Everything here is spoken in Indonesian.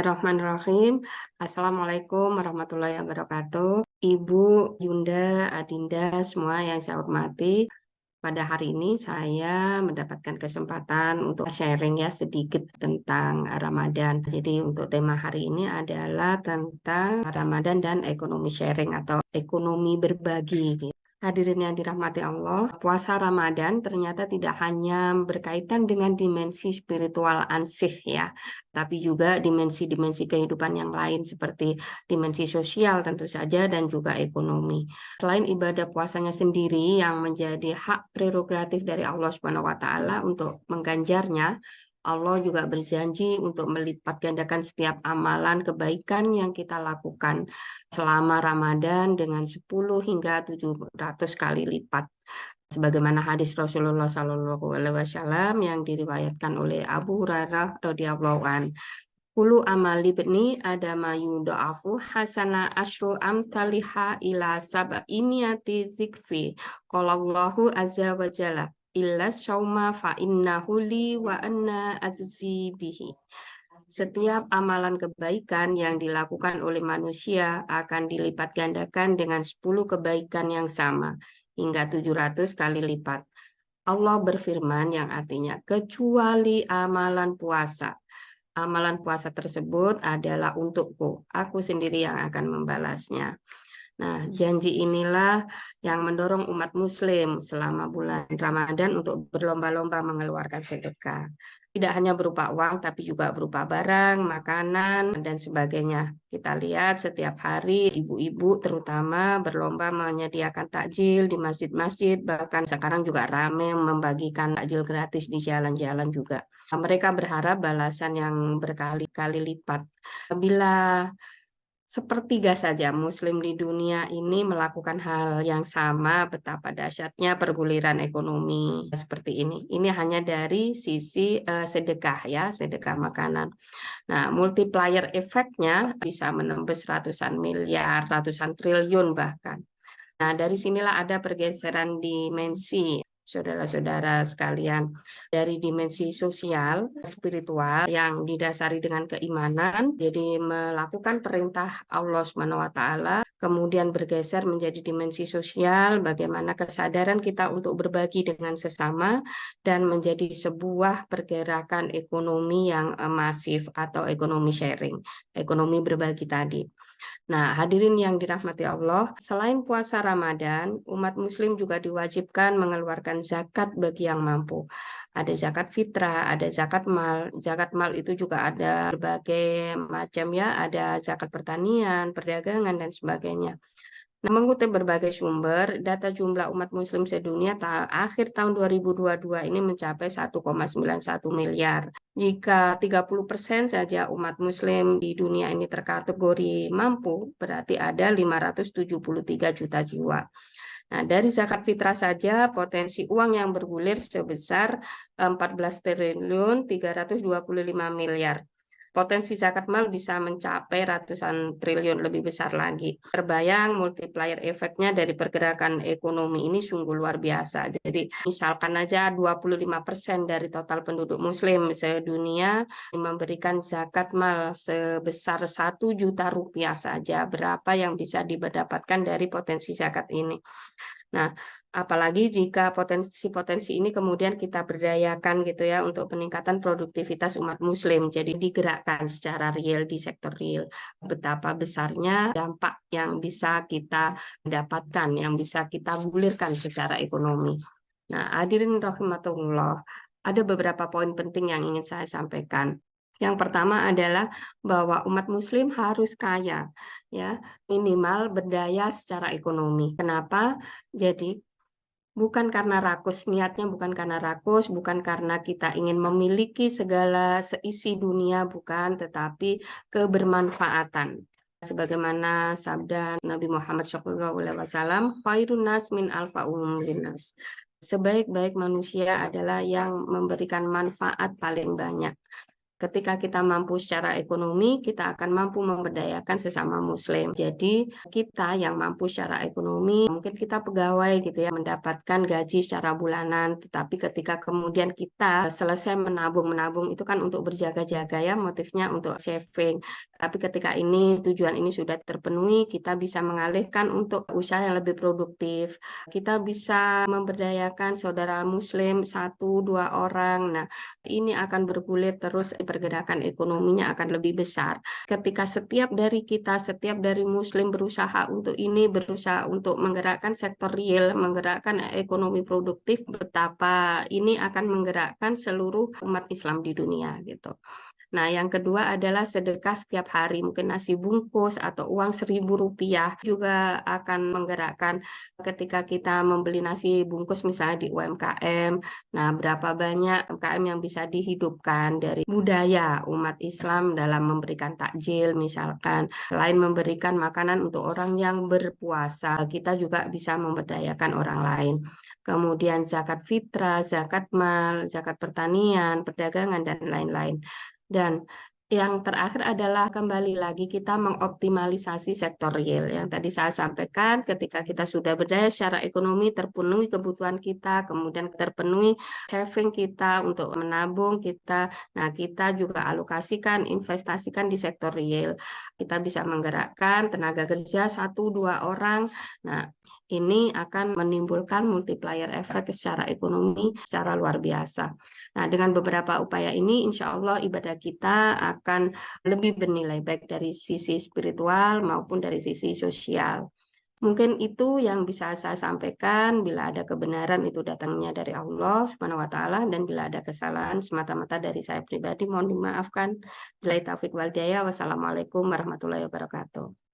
Bismillahirrahmanirrahim. Assalamualaikum warahmatullahi wabarakatuh. Ibu, Yunda, Adinda, semua yang saya hormati. Pada hari ini saya mendapatkan kesempatan untuk sharing ya sedikit tentang Ramadan. Jadi untuk tema hari ini adalah tentang Ramadan dan ekonomi sharing atau ekonomi berbagi. Hadirin yang dirahmati Allah, puasa Ramadan ternyata tidak hanya berkaitan dengan dimensi spiritual ansih ya, tapi juga dimensi-dimensi kehidupan yang lain seperti dimensi sosial tentu saja dan juga ekonomi. Selain ibadah puasanya sendiri yang menjadi hak prerogatif dari Allah Subhanahu wa taala untuk mengganjarnya, Allah juga berjanji untuk melipat gandakan setiap amalan kebaikan yang kita lakukan selama Ramadan dengan 10 hingga 700 kali lipat. Sebagaimana hadis Rasulullah Shallallahu Alaihi Wasallam yang diriwayatkan oleh Abu Hurairah radhiyallahu an. Kulu amali bni adama yudha'afu hasana asyru amtaliha ila sab'imiati zikfi. Qalallahu azza wa jalla illa syauma fa innahu li wa anna ajzi bihi. Setiap amalan kebaikan yang dilakukan oleh manusia akan dilipat gandakan dengan 10 kebaikan yang sama hingga 700 kali lipat. Allah berfirman yang artinya kecuali amalan puasa. Amalan puasa tersebut adalah untukku. Aku sendiri yang akan membalasnya. Nah, janji inilah yang mendorong umat Muslim selama bulan Ramadan untuk berlomba-lomba mengeluarkan sedekah. Tidak hanya berupa uang, tapi juga berupa barang, makanan, dan sebagainya. Kita lihat setiap hari ibu-ibu terutama berlomba menyediakan takjil di masjid-masjid, bahkan sekarang juga ramai membagikan takjil gratis di jalan-jalan juga. Mereka berharap balasan yang berkali-kali lipat. Bila sepertiga saja Muslim di dunia ini melakukan hal yang sama, betapa dahsyatnya perguliran ekonomi seperti ini. Ini hanya dari sisi sedekah ya, sedekah makanan. Nah, multiplier efeknya bisa menembus ratusan miliar, ratusan triliun bahkan. Nah, dari sinilah ada pergeseran dimensi, saudara-saudara sekalian, dari dimensi sosial, spiritual yang didasari dengan keimanan, jadi melakukan perintah Allah Subhanahu wa taala, kemudian bergeser menjadi dimensi sosial, bagaimana kesadaran kita untuk berbagi dengan sesama dan menjadi sebuah pergerakan ekonomi yang masif atau ekonomi sharing, ekonomi berbagi tadi. Nah, hadirin yang dirahmati Allah, selain puasa Ramadan, umat Muslim juga diwajibkan mengeluarkan zakat bagi yang mampu. Ada zakat fitrah, ada zakat mal. Zakat mal itu juga ada berbagai macam ya, ada zakat pertanian, perdagangan, dan sebagainya. Nah, mengutip berbagai sumber, data jumlah umat muslim sedunia akhir tahun 2022 ini mencapai 1,91 miliar. Jika 30% saja umat muslim di dunia ini terkategori mampu, berarti ada 573 juta jiwa. Nah, dari zakat fitrah saja potensi uang yang bergulir sebesar 14 triliun 325 miliar. Potensi zakat mal bisa mencapai ratusan triliun lebih besar lagi. Terbayang multiplier efeknya dari pergerakan ekonomi ini sungguh luar biasa. Jadi misalkan aja 25% dari total penduduk muslim sedunia memberikan zakat mal sebesar 1 juta rupiah saja. Berapa yang bisa didapatkan dari potensi zakat ini? Nah, apalagi jika potensi-potensi ini kemudian kita berdayakan gitu ya untuk peningkatan produktivitas umat muslim. Jadi digerakkan secara real di sektor real. Betapa besarnya dampak yang bisa kita dapatkan, yang bisa kita gulirkan secara ekonomi. Nah, hadirin rahimatullah, ada beberapa poin penting yang ingin saya sampaikan. Yang pertama adalah bahwa umat muslim harus kaya, ya, minimal berdaya secara ekonomi. Kenapa? Jadi bukan karena rakus, niatnya bukan karena rakus, bukan karena kita ingin memiliki segala seisi dunia, bukan, tetapi kebermanfaatan. Sebagaimana sabda Nabi Muhammad SAW, khairun nas min alfa'um linnas. Sebaik-baik manusia adalah yang memberikan manfaat paling banyak. Ketika kita mampu secara ekonomi, kita akan mampu memberdayakan sesama muslim. Jadi, kita yang mampu secara ekonomi, mungkin kita pegawai gitu ya, mendapatkan gaji secara bulanan, tetapi ketika kemudian kita selesai menabung itu kan untuk berjaga-jaga ya, motifnya untuk saving. Tapi ketika ini tujuan ini sudah terpenuhi, kita bisa mengalihkan untuk usaha yang lebih produktif. Kita bisa memberdayakan saudara muslim satu dua orang. Nah, ini akan bergulir terus, pergerakan ekonominya akan lebih besar. Ketika setiap dari muslim berusaha untuk ini, berusaha untuk menggerakkan sektor real, menggerakkan ekonomi produktif, betapa ini akan menggerakkan seluruh umat Islam di dunia gitu. Nah, yang kedua adalah sedekah setiap hari, mungkin nasi bungkus atau uang Rp1.000 juga akan menggerakkan ketika kita membeli nasi bungkus misalnya di UMKM. Nah, berapa banyak UMKM yang bisa dihidupkan dari budaya umat Islam dalam memberikan takjil misalkan. Selain memberikan makanan untuk orang yang berpuasa, kita juga bisa memberdayakan orang lain. Kemudian zakat fitrah, zakat mal, zakat pertanian, perdagangan, dan lain-lain. Dan yang terakhir adalah kembali lagi kita mengoptimalisasi sektor real. Yang tadi saya sampaikan, ketika kita sudah berdaya secara ekonomi, terpenuhi kebutuhan kita, kemudian terpenuhi saving kita untuk menabung kita. Nah, kita juga alokasikan, investasikan di sektor real. Kita bisa menggerakkan tenaga kerja satu dua orang. Nah, ini akan menimbulkan multiplier efek secara ekonomi secara luar biasa. Nah, dengan beberapa upaya ini, insya Allah ibadah kita akan lebih bernilai baik dari sisi spiritual maupun dari sisi sosial. Mungkin itu yang bisa saya sampaikan. Bila ada kebenaran itu datangnya dari Allah Subhanahu wa taala, dan bila ada kesalahan semata-mata dari saya pribadi mohon dimaafkan. Billahi taufik wal hidayah. Wassalamualaikum warahmatullahi wabarakatuh.